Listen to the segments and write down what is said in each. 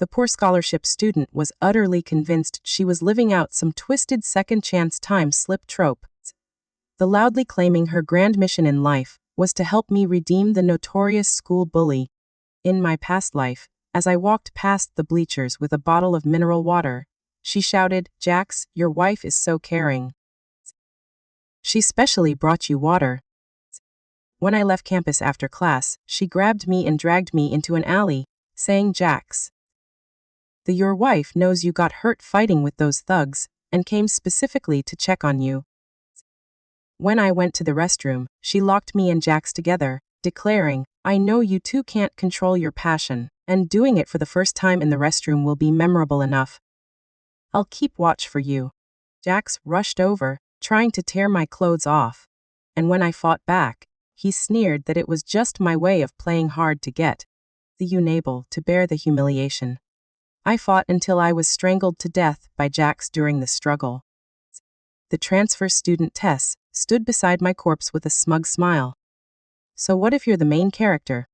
The poor scholarship student was utterly convinced she was living out some twisted second chance time slip trope. The loudly claiming her grand mission in life was to help me redeem the notorious school bully. In my past life, as I walked past the bleachers with a bottle of mineral water, she shouted, "Jax, your wife is so caring. She specially brought you water." When I left campus after class, she grabbed me and dragged me into an alley, saying, "Jax, your wife knows you got hurt fighting with those thugs, and came specifically to check on you." When I went to the restroom, she locked me and Jax together, declaring, "I know you two can't control your passion, and doing it for the first time in the restroom will be memorable enough. I'll keep watch for you." Jax rushed over, trying to tear my clothes off, and when I fought back, he sneered that it was just my way of playing hard to get the unable to bear the humiliation. I fought until I was strangled to death by Jax during the struggle. The transfer student Tess stood beside my corpse with a smug smile. "So what if you're the main character?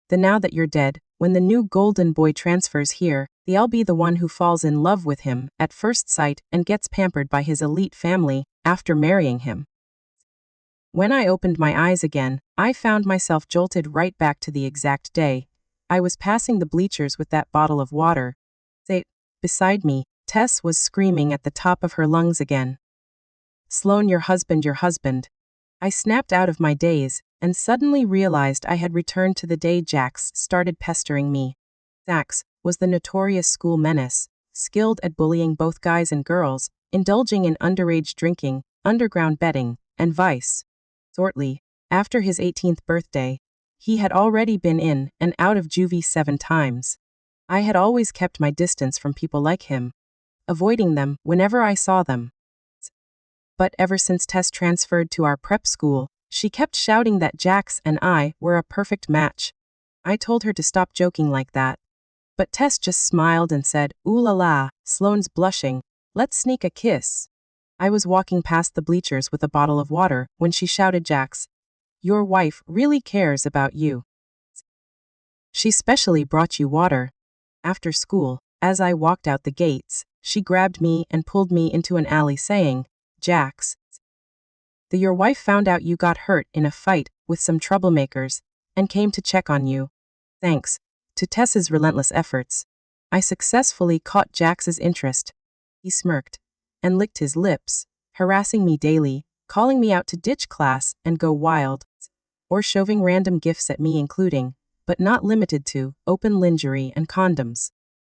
Then now that you're dead, when the new golden boy transfers here, I'll be the one who falls in love with him at first sight and gets pampered by his elite family after marrying him." When I opened my eyes again, I found myself jolted right back to the exact day I was passing the bleachers with that bottle of water. Beside me, Tess was screaming at the top of her lungs again. "Sloane, your husband, your husband." I snapped out of my daze, and suddenly realized I had returned to the day Jax started pestering me. Jax was the notorious school menace, skilled at bullying both guys and girls, indulging in underage drinking, underground betting, and vice. Shortly after his 18th birthday, he had already been in and out of juvie 7 times. I had always kept my distance from people like him, avoiding them whenever I saw them. But ever since Tess transferred to our prep school, she kept shouting that Jax and I were a perfect match. I told her to stop joking like that, but Tess just smiled and said, "Ooh la la, Sloane's blushing, let's sneak a kiss." I was walking past the bleachers with a bottle of water when she shouted, "Jax, your wife really cares about you. She specially brought you water." After school, as I walked out the gates, she grabbed me and pulled me into an alley saying, "Jax, your wife found out you got hurt in a fight with some troublemakers and came to check on you. Thanks to Tess's relentless efforts, I successfully caught Jax's interest." He smirked and licked his lips, harassing me daily, calling me out to ditch class and go wild, or shoving random gifts at me, including, but not limited to, open lingerie and condoms.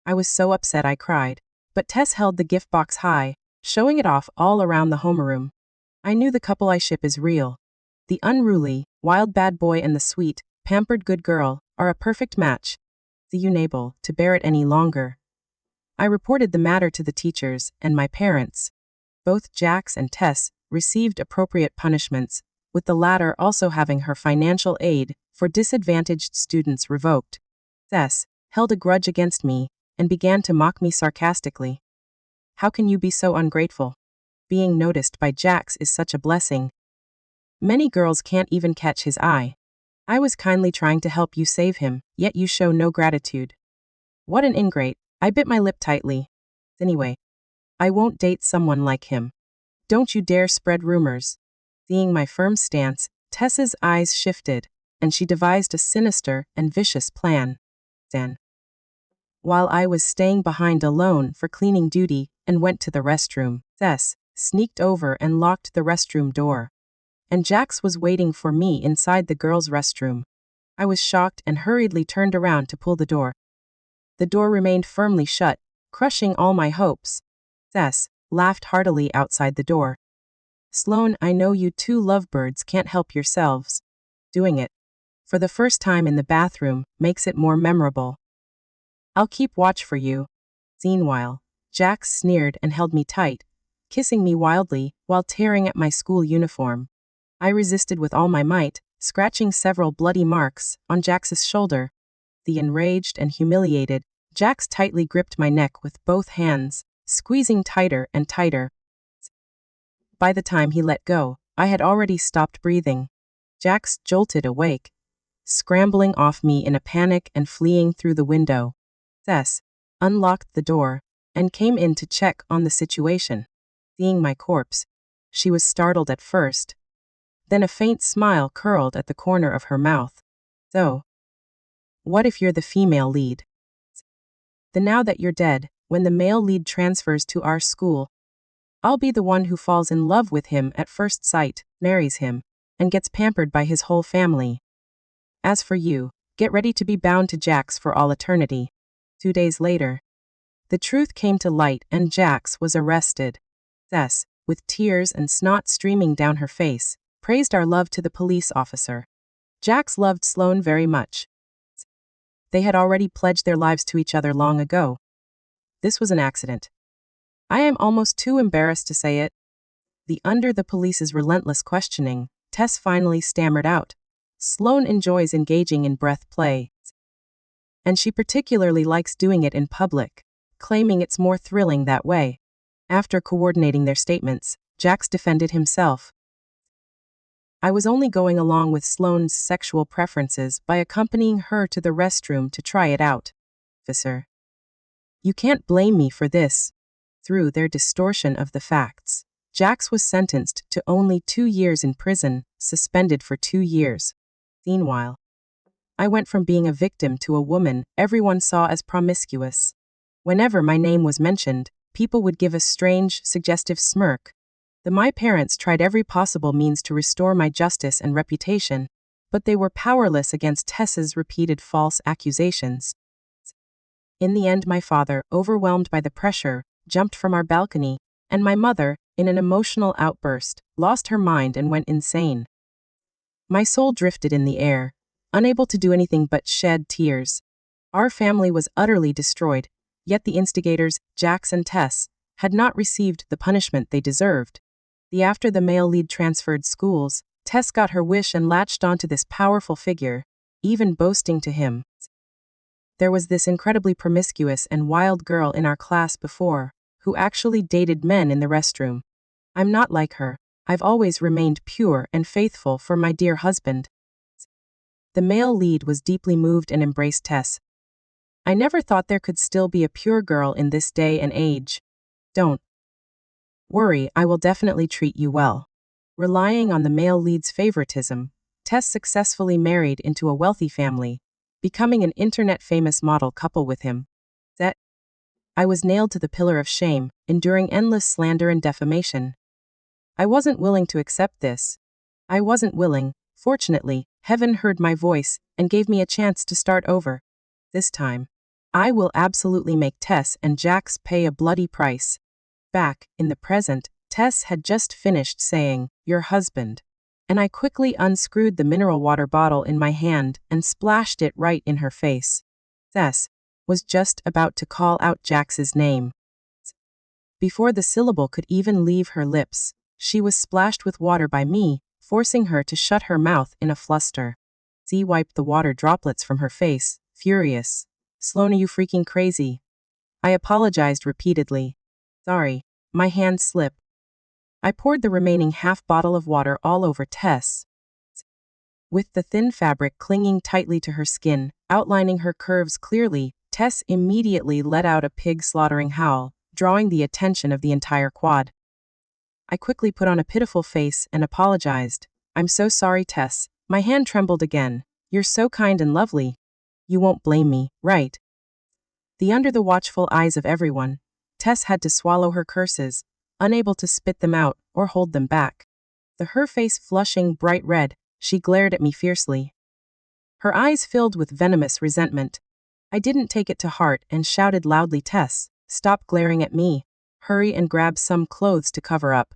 I was so upset I cried, but Tess held the gift box high, showing it off all around the homeroom. I knew the couple I ship is real. The unruly, wild bad boy and the sweet, pampered good girl are a perfect match. Unable to bear it any longer, I reported the matter to the teachers and my parents. Both Jax and Tess received appropriate punishments, with the latter also having her financial aid for disadvantaged students revoked. Tess held a grudge against me and began to mock me sarcastically. "How can you be so ungrateful? Being noticed by Jax is such a blessing. Many girls can't even catch his eye. I was kindly trying to help you save him, yet you show no gratitude. What an ingrate." I bit my lip tightly. "Anyway, I won't date someone like him. Don't you dare spread rumors." Seeing my firm stance, Tess's eyes shifted, and she devised a sinister and vicious plan. While I was staying behind alone for cleaning duty and went to the restroom, Tess sneaked over and locked the restroom door. And Jax was waiting for me inside the girls' restroom. I was shocked and hurriedly turned around to pull the door. The door remained firmly shut, crushing all my hopes. Tess laughed heartily outside the door. "Sloane, I know you two lovebirds can't help yourselves. Doing it for the first time in the bathroom makes it more memorable. I'll keep watch for you." Meanwhile, Jax sneered and held me tight, kissing me wildly while tearing at my school uniform. I resisted with all my might, scratching several bloody marks on Jax's shoulder. The enraged and humiliated, Jax tightly gripped my neck with both hands, squeezing tighter and tighter. By the time he let go, I had already stopped breathing. Jax jolted awake, scrambling off me in a panic and fleeing through the window. Tess unlocked the door and came in to check on the situation. Seeing my corpse, she was startled at first. Then a faint smile curled at the corner of her mouth. So, what if you're the female lead? Then now that you're dead, when the male lead transfers to our school, I'll be the one who falls in love with him at first sight, marries him, and gets pampered by his whole family. As for you, get ready to be bound to Jax for all eternity. 2 days later, the truth came to light and Jax was arrested. Tess, with tears and snot streaming down her face, praised our love to the police officer. Jax loved Sloane very much. They had already pledged their lives to each other long ago. This was an accident. I am almost too embarrassed to say it. Under the police's relentless questioning, Tess finally stammered out. Sloane enjoys engaging in breath play, and she particularly likes doing it in public, claiming it's more thrilling that way. After coordinating their statements, Jax defended himself. I was only going along with Sloane's sexual preferences by accompanying her to the restroom to try it out. Officer, you can't blame me for this. Through their distortion of the facts, Jax was sentenced to only 2 years in prison, suspended for 2 years. Meanwhile, I went from being a victim to a woman everyone saw as promiscuous. Whenever my name was mentioned, people would give a strange, suggestive smirk. My parents tried every possible means to restore my justice and reputation, but they were powerless against Tess's repeated false accusations. In the end, my father, overwhelmed by the pressure, jumped from our balcony, and my mother, in an emotional outburst, lost her mind and went insane. My soul drifted in the air, unable to do anything but shed tears. Our family was utterly destroyed, yet the instigators, Jax and Tess, had not received the punishment they deserved. After the male lead transferred schools, Tess got her wish and latched onto this powerful figure, even boasting to him. There was this incredibly promiscuous and wild girl in our class before, who actually dated men in the restroom. I'm not like her. I've always remained pure and faithful for my dear husband. The male lead was deeply moved and embraced Tess. I never thought there could still be a pure girl in this day and age. Don't worry, I will definitely treat you well. Relying on the male lead's favoritism, Tess successfully married into a wealthy family, becoming an internet-famous model couple with him. I was nailed to the pillar of shame, enduring endless slander and defamation. I wasn't willing to accept this. I wasn't willing. Fortunately, heaven heard my voice and gave me a chance to start over. This time, I will absolutely make Tess and Jax pay a bloody price. Back in the present, Tess had just finished saying, "Your husband," and I quickly unscrewed the mineral water bottle in my hand and splashed it right in her face. Tess was just about to call out Jax's name. Before the syllable could even leave her lips, she was splashed with water by me, forcing her to shut her mouth in a fluster. Z wiped the water droplets from her face, furious. "Sloane, are you freaking crazy?" I apologized repeatedly. "Sorry." My hand slipped. I poured the remaining half bottle of water all over Tess. With the thin fabric clinging tightly to her skin, outlining her curves clearly, Tess immediately let out a pig-slaughtering howl, drawing the attention of the entire quad. I quickly put on a pitiful face and apologized. "I'm so sorry, Tess." My hand trembled again. "You're so kind and lovely. You won't blame me, right?" Under the watchful eyes of everyone, Tess had to swallow her curses, unable to spit them out or hold them back. Her face flushing bright red, she glared at me fiercely. Her eyes filled with venomous resentment. I didn't take it to heart and shouted loudly, "Tess, stop glaring at me. Hurry and grab some clothes to cover up.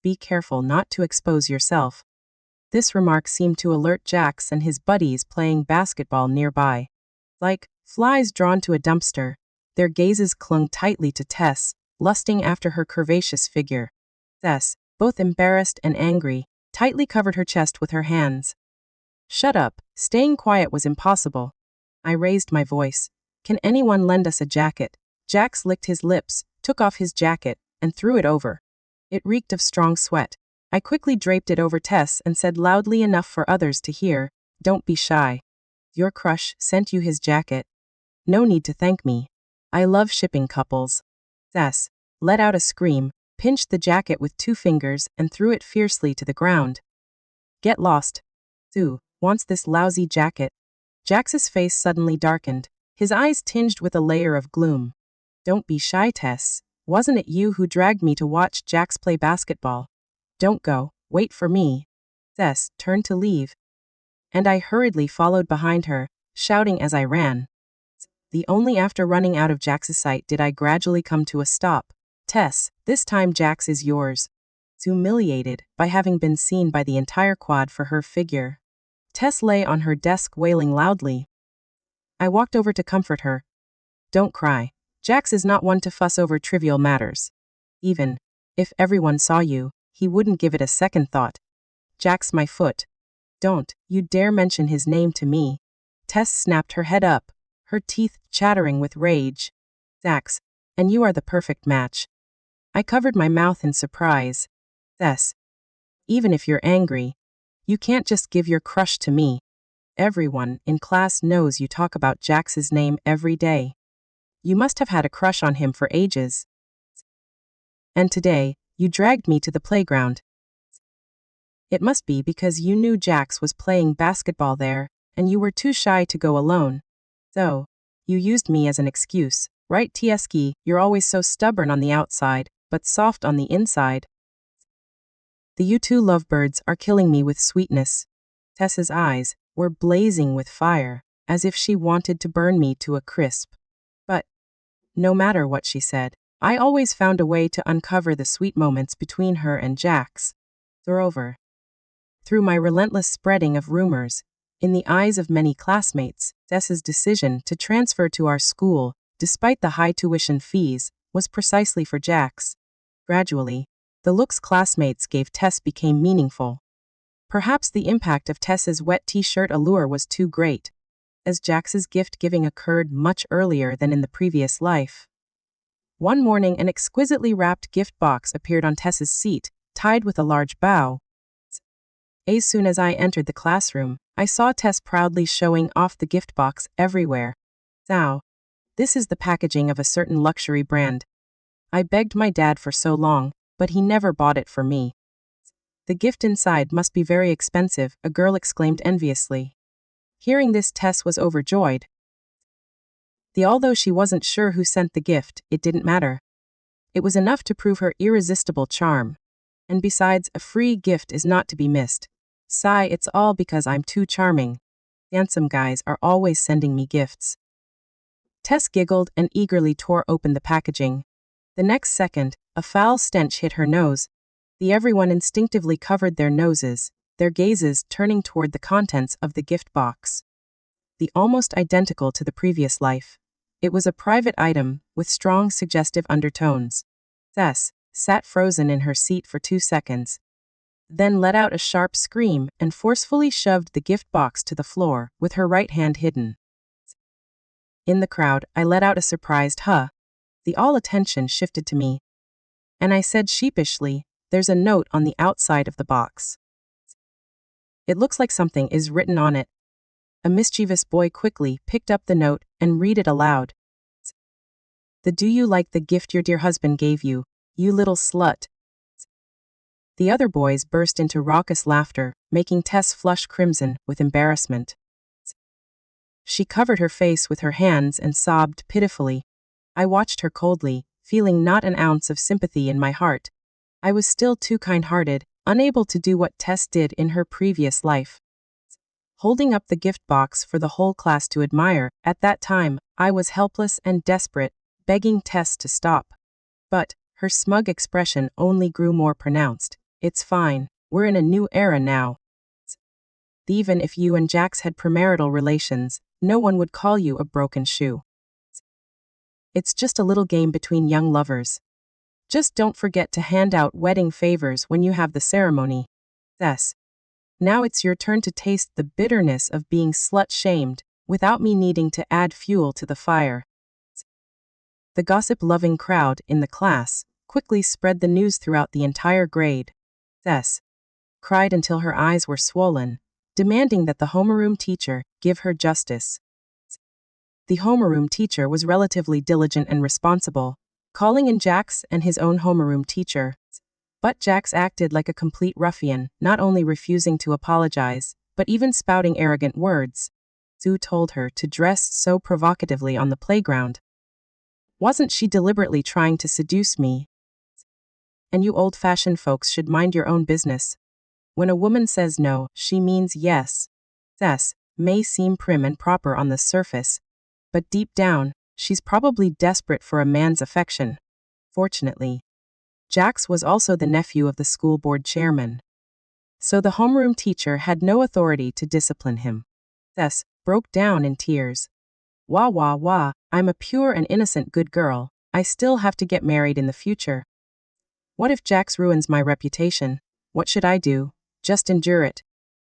Be careful not to expose yourself." This remark seemed to alert Jax and his buddies playing basketball nearby. Like flies drawn to a dumpster, their gazes clung tightly to Tess, lusting after her curvaceous figure. Tess, both embarrassed and angry, tightly covered her chest with her hands. "Shut up." Staying quiet was impossible. I raised my voice. "Can anyone lend us a jacket?" Jax licked his lips, took off his jacket, and threw it over. It reeked of strong sweat. I quickly draped it over Tess and said loudly enough for others to hear, "Don't be shy. Your crush sent you his jacket." No need to thank me. I love shipping couples. Tess let out a scream, pinched the jacket with 2 fingers, and threw it fiercely to the ground. Get lost. Who wants this lousy jacket? Jax's face suddenly darkened, his eyes tinged with a layer of gloom. Don't be shy, Tess. Wasn't it you who dragged me to watch Jax play basketball? Don't go, wait for me. Tess turned to leave, and I hurriedly followed behind her, shouting as I ran. Only after running out of Jax's sight did I gradually come to a stop. Tess, this time Jax is yours. Humiliated by having been seen by the entire quad for her figure, Tess lay on her desk wailing loudly. I walked over to comfort her. Don't cry. Jax is not one to fuss over trivial matters. Even if everyone saw you, he wouldn't give it a second thought. Jax, my foot. Don't you dare mention his name to me. Tess snapped her head up, her teeth chattering with rage. Jax, and you are the perfect match. I covered my mouth in surprise. Tess, even if you're angry, you can't just give your crush to me. Everyone in class knows you talk about Jax's name every day. You must have had a crush on him for ages. And today, you dragged me to the playground. It must be because you knew Jax was playing basketball there, and you were too shy to go alone. So, you used me as an excuse, right? Tieski, you're always so stubborn on the outside, but soft on the inside. The you two lovebirds are killing me with sweetness. Tessa's eyes were blazing with fire, as if she wanted to burn me to a crisp. But, no matter what she said, I always found a way to uncover the sweet moments between her and Jax. Moreover, through my relentless spreading of rumors, in the eyes of many classmates, Tessa's decision to transfer to our school, despite the high tuition fees, was precisely for Jax. Gradually, the looks classmates gave Tess became meaningful. Perhaps the impact of Tessa's wet t-shirt allure was too great, as Jax's gift-giving occurred much earlier than in the previous life. One morning an exquisitely wrapped gift box appeared on Tessa's seat, tied with a large bow. As soon as I entered the classroom, I saw Tess proudly showing off the gift box everywhere. Now, this is the packaging of a certain luxury brand. I begged my dad for so long, but he never bought it for me. The gift inside must be very expensive, a girl exclaimed enviously. Hearing this, Tess was overjoyed. Although she wasn't sure who sent the gift, it didn't matter. It was enough to prove her irresistible charm. And besides, a free gift is not to be missed. Sigh, it's all because I'm too charming. Handsome guys are always sending me gifts. Tess giggled and eagerly tore open the packaging. The next second, a foul stench hit her nose. Everyone instinctively covered their noses, their gazes turning toward the contents of the gift box. Almost identical to the previous life. It was a private item, with strong suggestive undertones. Tess sat frozen in her seat for 2 seconds, then let out a sharp scream and forcefully shoved the gift box to the floor, with her right hand hidden. In the crowd, I let out a surprised huh. All attention shifted to me, and I said sheepishly, "There's a note on the outside of the box. It looks like something is written on it." A mischievous boy quickly picked up the note and read it aloud. Do you like the gift your dear husband gave you, you little slut?" The other boys burst into raucous laughter, making Tess flush crimson with embarrassment. She covered her face with her hands and sobbed pitifully. I watched her coldly, feeling not an ounce of sympathy in my heart. I was still too kind-hearted, unable to do what Tess did in her previous life. Holding up the gift box for the whole class to admire, at that time, I was helpless and desperate, begging Tess to stop. But her smug expression only grew more pronounced. "It's fine, we're in a new era now. Even if you and Jax had premarital relations, no one would call you a broken shoe. It's just a little game between young lovers. Just don't forget to hand out wedding favors when you have the ceremony. Tess, now it's your turn to taste the bitterness of being slut-shamed, without me needing to add fuel to the fire." The gossip-loving crowd in the class quickly spread the news throughout the entire grade. Tess cried until her eyes were swollen, demanding that the homeroom teacher give her justice. The homeroom teacher was relatively diligent and responsible, calling in Jax and his own homeroom teacher. But Jax acted like a complete ruffian, not only refusing to apologize, but even spouting arrogant words. Sue told her to dress so provocatively on the playground. Wasn't she deliberately trying to seduce me? And you old-fashioned folks should mind your own business. When a woman says no, she means yes. Tess may seem prim and proper on the surface, but deep down, she's probably desperate for a man's affection. Fortunately, Jax was also the nephew of the school board chairman, so the homeroom teacher had no authority to discipline him. Tess broke down in tears. Wah wah wah, I'm a pure and innocent good girl. I still have to get married in the future. What if Jax ruins my reputation? What should I do? Just endure it.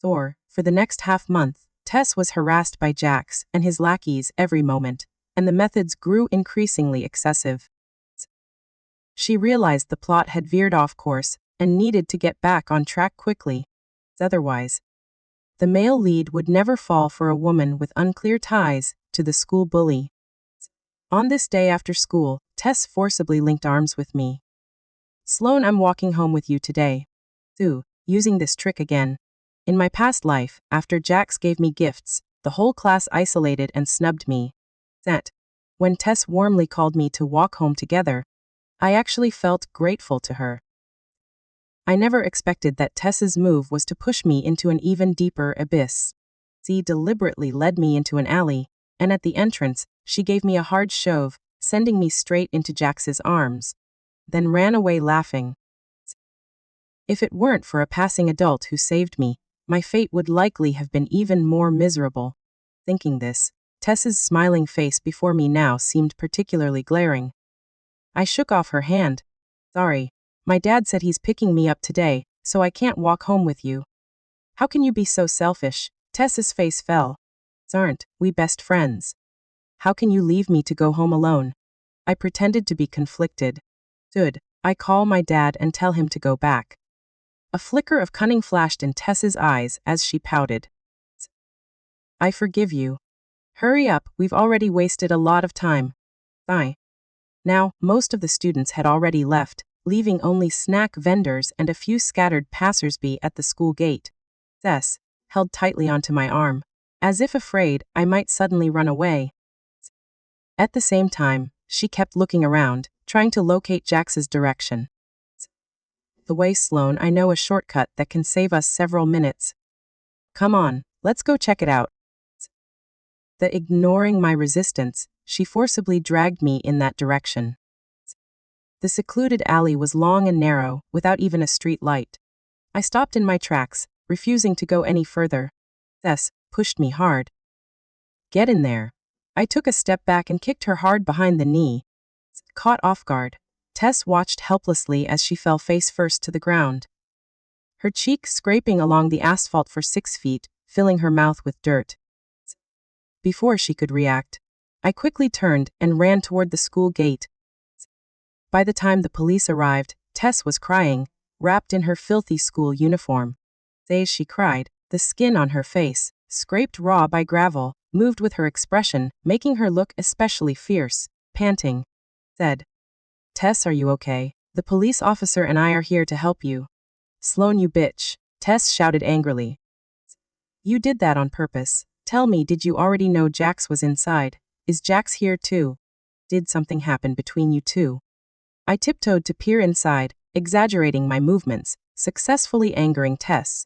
For the next half-month, Tess was harassed by Jax and his lackeys every moment, and the methods grew increasingly excessive. She realized the plot had veered off course and needed to get back on track quickly. Otherwise, the male lead would never fall for a woman with unclear ties to the school bully. On this day after school, Tess forcibly linked arms with me. Sloane, I'm walking home with you today. Sue, using this trick again. In my past life, after Jax gave me gifts, the whole class isolated and snubbed me. When Tess warmly called me to walk home together, I actually felt grateful to her. I never expected that Tess's move was to push me into an even deeper abyss. She deliberately led me into an alley, and at the entrance, she gave me a hard shove, sending me straight into Jax's arms, then ran away laughing. If it weren't for a passing adult who saved me, my fate would likely have been even more miserable. Thinking this, Tess's smiling face before me now seemed particularly glaring. I shook off her hand. Sorry, my dad said he's picking me up today, so I can't walk home with you. How can you be so selfish? Tess's face fell. Aren't we best friends? How can you leave me to go home alone? I pretended to be conflicted. Should I call my dad and tell him to go back? A flicker of cunning flashed in Tess's eyes as she pouted. I forgive you. Hurry up, we've already wasted a lot of time. Now, most of the students had already left, leaving only snack vendors and a few scattered passersby at the school gate. Tess held tightly onto my arm, as if afraid I might suddenly run away. At the same time, she kept looking around, trying to locate Jax's direction. The way, Sloane, I know a shortcut that can save us several minutes. Come on, let's go check it out. Ignoring my resistance, she forcibly dragged me in that direction. The secluded alley was long and narrow, without even a street light. I stopped in my tracks, refusing to go any further. Tess pushed me hard. Get in there. I took a step back and kicked her hard behind the knee. Caught off guard, Tess watched helplessly as she fell face first to the ground. Her cheek scraping along the asphalt for 6 feet, filling her mouth with dirt. Before she could react, I quickly turned and ran toward the school gate. By the time the police arrived, Tess was crying, wrapped in her filthy school uniform. As she cried, the skin on her face, scraped raw by gravel, moved with her expression, making her look especially fierce. Panting, said, Tess, are you okay? The police officer and I are here to help you. Sloane, you bitch, Tess shouted angrily. You did that on purpose. Tell me, did you already know Jax was inside? Is Jax here too? Did something happen between you two? I tiptoed to peer inside, exaggerating my movements, successfully angering Tess.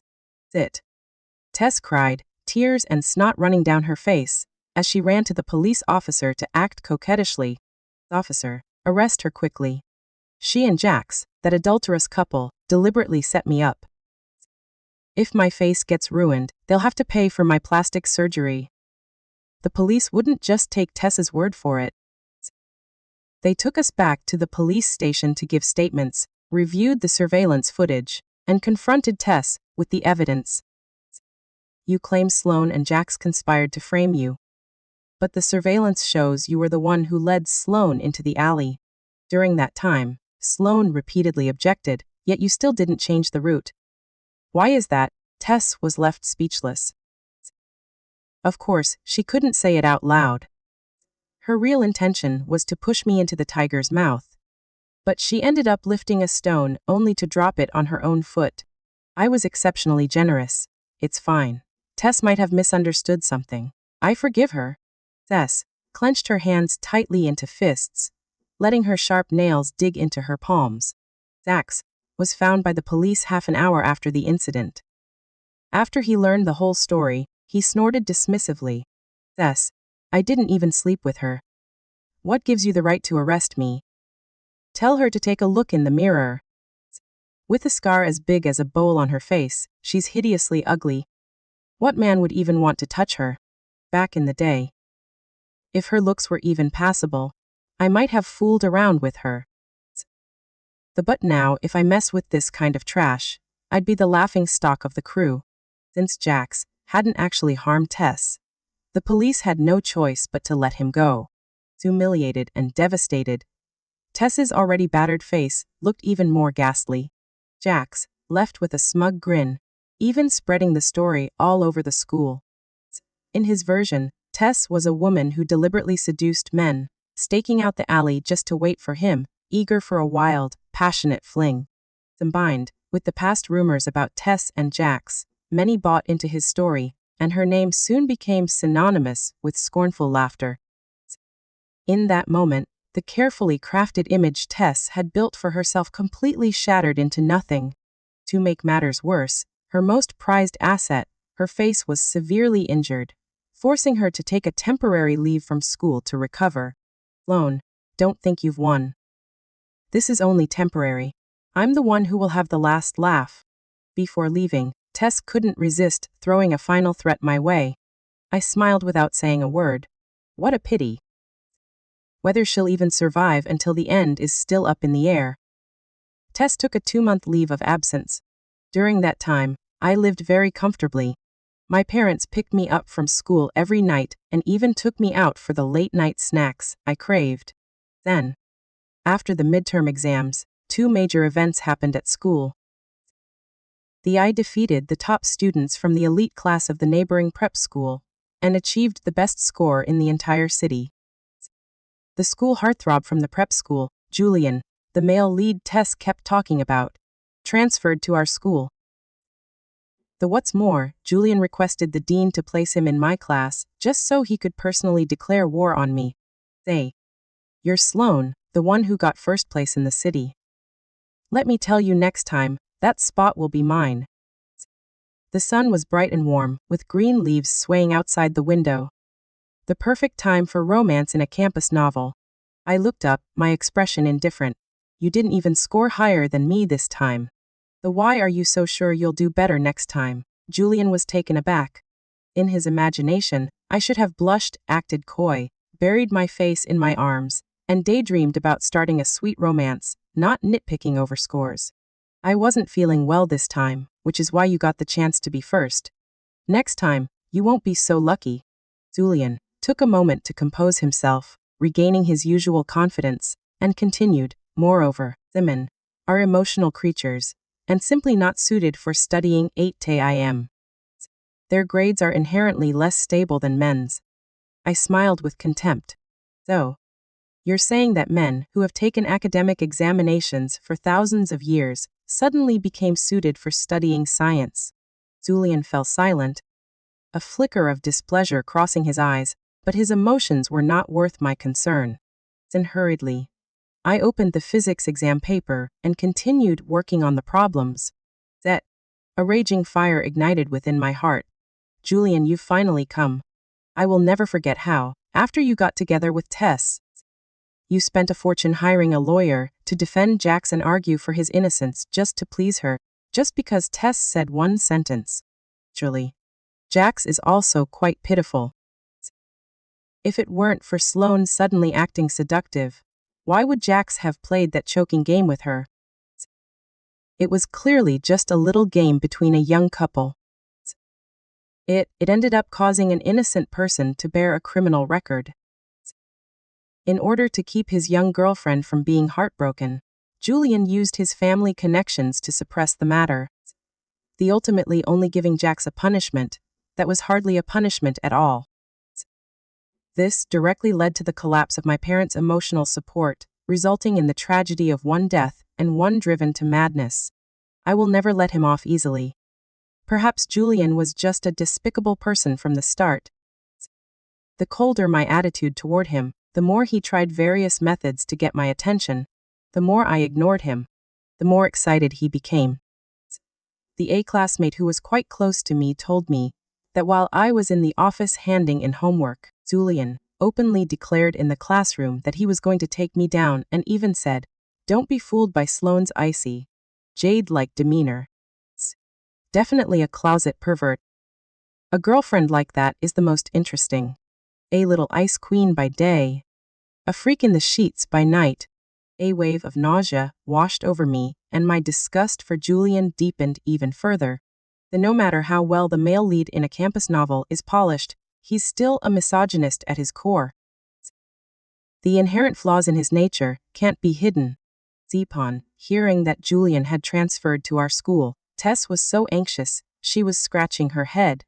Tess cried, tears and snot running down her face, as she ran to the police officer to act coquettishly. Officer, arrest her quickly. She and Jax, that adulterous couple, deliberately set me up. If my face gets ruined, they'll have to pay for my plastic surgery. The police wouldn't just take Tess's word for it. They took us back to the police station to give statements, reviewed the surveillance footage, and confronted Tess with the evidence. You claim Sloane and Jax conspired to frame you. But the surveillance shows you were the one who led Sloane into the alley. During that time, Sloane repeatedly objected, yet you still didn't change the route. Why is that? Tess was left speechless. Of course, she couldn't say it out loud. Her real intention was to push me into the tiger's mouth. But she ended up lifting a stone only to drop it on her own foot. I was exceptionally generous. It's fine. Tess might have misunderstood something. I forgive her. Tess clenched her hands tightly into fists, letting her sharp nails dig into her palms. Jax was found by the police half an hour after the incident. After he learned the whole story, he snorted dismissively. Tess, I didn't even sleep with her. What gives you the right to arrest me? Tell her to take a look in the mirror. With a scar as big as a bowl on her face, she's hideously ugly. What man would even want to touch her? Back in the day. If her looks were even passable, I might have fooled around with her. But now, if I mess with this kind of trash, I'd be the laughing stock of the crew. Since Jax hadn't actually harmed Tess, the police had no choice but to let him go. Humiliated and devastated, Tess's already battered face looked even more ghastly. Jax left with a smug grin, even spreading the story all over the school. In his version, Tess was a woman who deliberately seduced men, staking out the alley just to wait for him, eager for a wild, passionate fling. Combined with the past rumors about Tess and Jax, many bought into his story, and her name soon became synonymous with scornful laughter. In that moment, the carefully crafted image Tess had built for herself completely shattered into nothing. To make matters worse, her most prized asset, her face, was severely injured, forcing her to take a temporary leave from school to recover. Sloane, don't think you've won. This is only temporary. I'm the one who will have the last laugh. Before leaving, Tess couldn't resist throwing a final threat my way. I smiled without saying a word. What a pity. Whether she'll even survive until the end is still up in the air. Tess took a 2-month leave of absence. During that time, I lived very comfortably. My parents picked me up from school every night and even took me out for the late-night snacks I craved. Then, after the midterm exams, 2 major events happened at school. I defeated the top students from the elite class of the neighboring prep school and achieved the best score in the entire city. The school heartthrob from the prep school, Julian, the male lead Tess kept talking about, transferred to our school. What's more, Julian requested the dean to place him in my class just so he could personally declare war on me. Say, you're Sloane, the one who got first place in the city. Let me tell you, next time, that spot will be mine. The sun was bright and warm, with green leaves swaying outside the window. The perfect time for romance in a campus novel. I looked up, my expression indifferent. You didn't even score higher than me this time. Why are you so sure you'll do better next time? Julian was taken aback. In his imagination, I should have blushed, acted coy, buried my face in my arms, and daydreamed about starting a sweet romance, not nitpicking over scores. I wasn't feeling well this time, which is why you got the chance to be first. Next time, you won't be so lucky. Julian took a moment to compose himself, regaining his usual confidence, and continued, moreover, women are emotional creatures, and simply not suited for studying 8 a.m. Their grades are inherently less stable than men's. I smiled with contempt. So, you're saying that men who have taken academic examinations for thousands of years suddenly became suited for studying science? Julian fell silent, a flicker of displeasure crossing his eyes, but his emotions were not worth my concern. Then hurriedly, I opened the physics exam paper and continued working on the problems. That, a raging fire ignited within my heart. Julian, you've finally come. I will never forget how, after you got together with Tess, you spent a fortune hiring a lawyer to defend Jax and argue for his innocence just to please her, just because Tess said one sentence. Truly, Jax is also quite pitiful. If it weren't for Sloane suddenly acting seductive, why would Jax have played that choking game with her? It was clearly just a little game between a young couple. It ended up causing an innocent person to bear a criminal record. In order to keep his young girlfriend from being heartbroken, Julian used his family connections to suppress the matter, ultimately only giving Jax a punishment that was hardly a punishment at all. This directly led to the collapse of my parents' emotional support, resulting in the tragedy of one death and one driven to madness. I will never let him off easily. Perhaps Julian was just a despicable person from the start. The colder my attitude toward him, the more he tried various methods to get my attention. The more I ignored him, the more excited he became. The A classmate who was quite close to me told me that while I was in the office handing in homework, Julian openly declared in the classroom that he was going to take me down and even said, "Don't be fooled by Sloane's icy, jade-like demeanor. Definitely a closet pervert. A girlfriend like that is the most interesting. A little ice queen by day, a freak in the sheets by night." A wave of nausea washed over me, and my disgust for Julian deepened even further. No matter how well the male lead in a campus novel is polished, he's still a misogynist at his core. The inherent flaws in his nature can't be hidden. Upon hearing that Julian had transferred to our school, Tess was so anxious, she was scratching her head,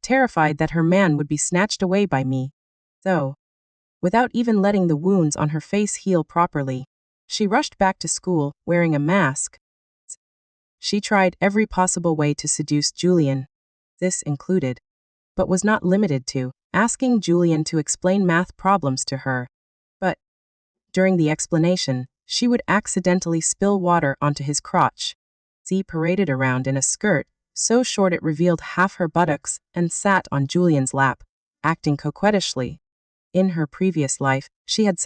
terrified that her man would be snatched away by me. So, without even letting the wounds on her face heal properly, she rushed back to school wearing a mask. She tried every possible way to seduce Julian. This included, but was not limited to, asking Julian to explain math problems to her. But, during the explanation, she would accidentally spill water onto his crotch. Z paraded around in a skirt, so short it revealed half her buttocks, and sat on Julian's lap, acting coquettishly. In her previous life, she had